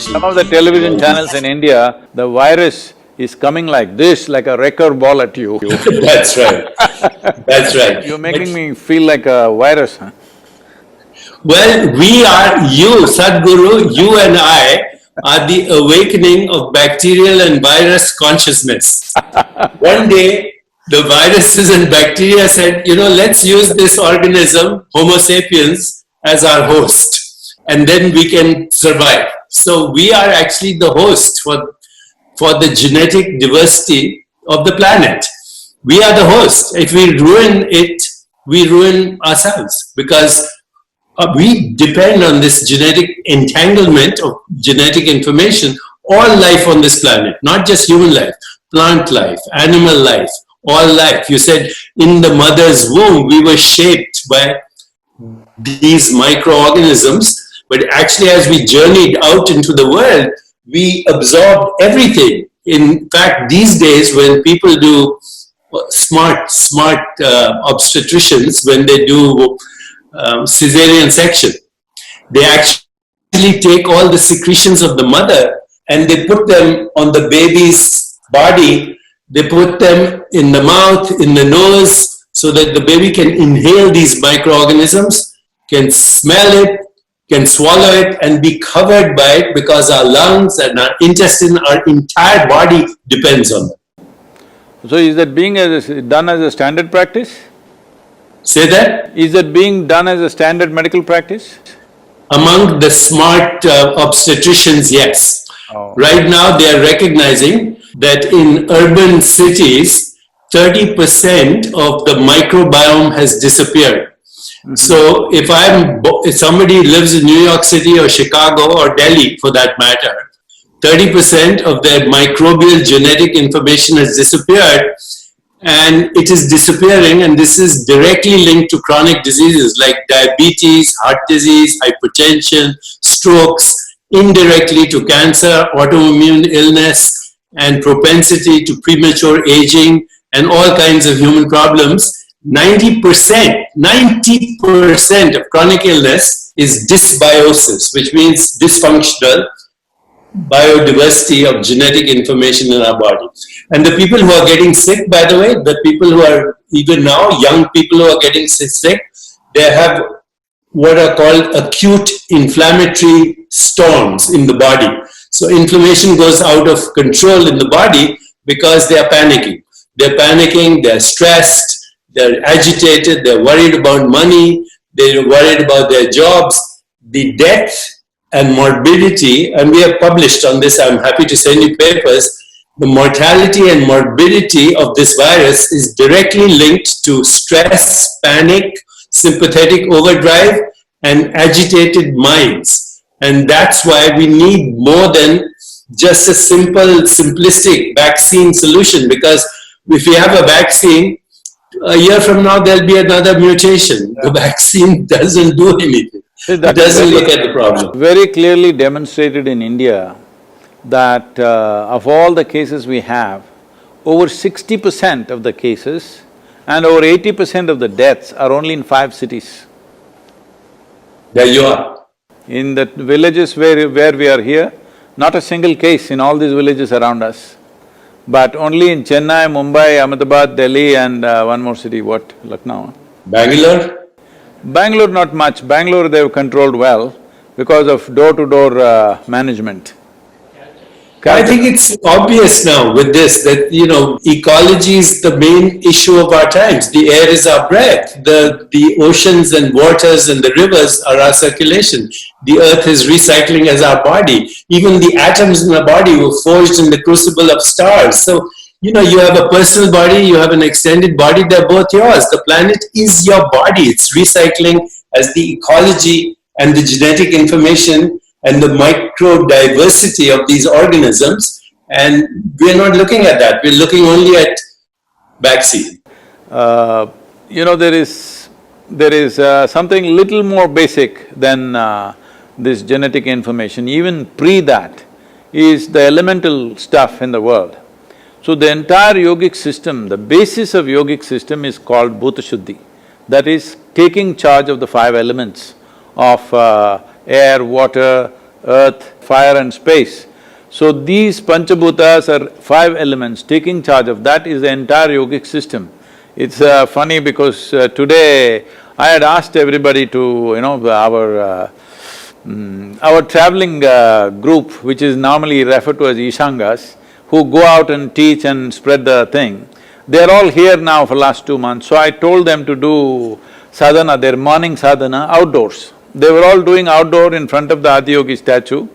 energy. Some of the television channels in India, the virus is coming like this, like a wrecker ball at you. That's right, that's right. You're making me feel like a virus, huh? Well, we are, you, Sadhguru, you and I are the awakening of bacterial and virus consciousness. One day, the viruses and bacteria said, let's use this organism, Homo sapiens, as our host, and then we can survive. So we are actually the host for the genetic diversity of the planet. We are the host. If we ruin it, we ruin ourselves, because we depend on this genetic entanglement of genetic information. All life on this planet, not just human life, plant life, animal life, all life. You said in the mother's womb we were shaped by these microorganisms, but actually as we journeyed out into the world, we absorbed everything. In fact, these days when people do smart obstetricians, when they do cesarean section, they actually take all the secretions of the mother and they put them on the baby's body. They put them in the mouth, in the nose, so that the baby can inhale these microorganisms, can smell it, can swallow it, and be covered by it, because our lungs and our intestine, our entire body depends on them. So is that being done as a standard practice? Say that? Is that being done as a standard medical practice? Among the smart obstetricians, yes. Oh. Right now they are recognizing that in urban cities, 30% of the microbiome has disappeared. So if somebody lives in New York City or Chicago or Delhi for that matter, 30% of their microbial genetic information has disappeared, and it is disappearing, and this is directly linked to chronic diseases like diabetes, heart disease, hypertension, strokes, indirectly to cancer, autoimmune illness, and propensity to premature aging, and all kinds of human problems. 90% of chronic illness is dysbiosis, which means dysfunctional biodiversity of genetic information in our body. And the people who are getting sick, by the way, the people who are even now, young people who are getting sick, they have what are called acute inflammatory storms in the body. So inflammation goes out of control in the body because they are panicking. They're panicking, they're stressed, they're agitated, they're worried about money, they're worried about their jobs. The death and morbidity, and we have published on this, I'm happy to send you papers, the mortality and morbidity of this virus is directly linked to stress, panic, sympathetic overdrive, and agitated minds. And that's why we need more than just a simple, simplistic vaccine solution, because if we have a vaccine, a year from now there'll be another mutation. The vaccine doesn't do anything. It doesn't look at the problem. Very clearly demonstrated in India that of all the cases we have, over 60% of the cases and over 80% of the deaths are only in 5 cities. There you are. In the villages where we are here, not a single case in all these villages around us. But only in Chennai, Mumbai, Ahmedabad, Delhi and one more city, what? Lucknow? Bangalore? Bangalore not much. Bangalore they've controlled well because of door-to-door management. I think it's obvious now with this that, ecology is the main issue of our times. The air is our breath. The oceans and waters and the rivers are our circulation. The earth is recycling as our body. Even the atoms in our body were forged in the crucible of stars. So, you have a personal body, you have an extended body, they're both yours. The planet is your body. It's recycling as the ecology and the genetic information and the micro diversity of these organisms, and we're not looking at that. We're looking only at vaccine. There is something little more basic than this genetic information. Even pre that is the elemental stuff in the world. So the entire yogic system, the basis of yogic system is called Bhuta Shuddhi. That is taking charge of the 5 elements of air, water, earth fire and space. So these Panchabhutas are five elements, taking charge of that is the entire yogic system. It's funny because today I had asked everybody to, our traveling group, which is normally referred to as Ishangas, who go out and teach and spread the thing, they're all here now for last 2 months. So I told them to do sadhana, their morning sadhana outdoors. They were all doing outdoor in front of the Adiyogi statue.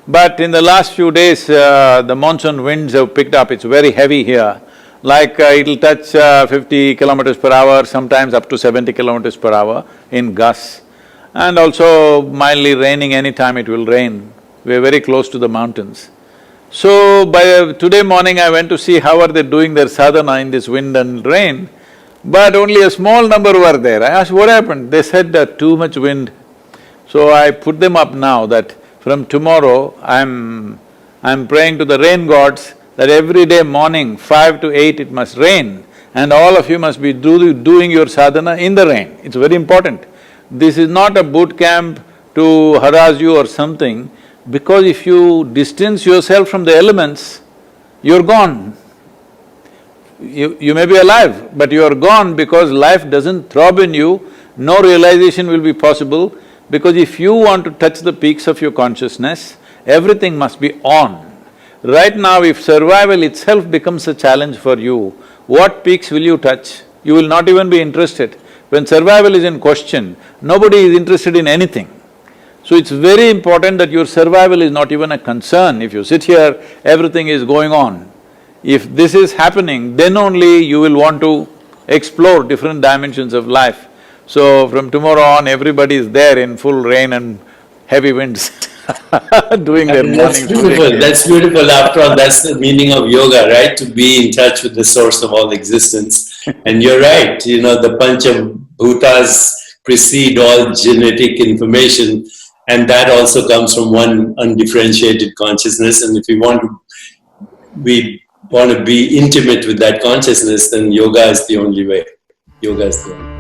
But in the last few days, the monsoon winds have picked up, it's very heavy here. Like it'll touch 50 kilometers per hour, sometimes up to 70 kilometers per hour in gusts. And also mildly raining, anytime it will rain. We're very close to the mountains. So by today morning I went to see how are they doing their sadhana in this wind and rain, but only a small number were there. I asked, what happened? They said too much wind. So I put them up now that from tomorrow I'm praying to the rain gods that every day morning 5 to 8 it must rain and all of you must be doing your sadhana in the rain. It's very important. This is not a boot camp to harass you or something, because if you distance yourself from the elements, you're gone. You may be alive, but you're gone because life doesn't throb in you, no realization will be possible, because if you want to touch the peaks of your consciousness, everything must be on. Right now, if survival itself becomes a challenge for you, what peaks will you touch? You will not even be interested. When survival is in question, nobody is interested in anything. So it's very important that your survival is not even a concern. If you sit here, everything is going on. If this is happening, then only you will want to explore different dimensions of life. So from tomorrow on, everybody is there in full rain and heavy winds doing their morning That's beautiful, that's beautiful. After all, that's the meaning of yoga, right? To be in touch with the source of all existence. And you're right, the Panchabhutas precede all genetic information, and that also comes from one undifferentiated consciousness. And if we want to be intimate with that consciousness, then yoga is the only way. Yoga is the only way.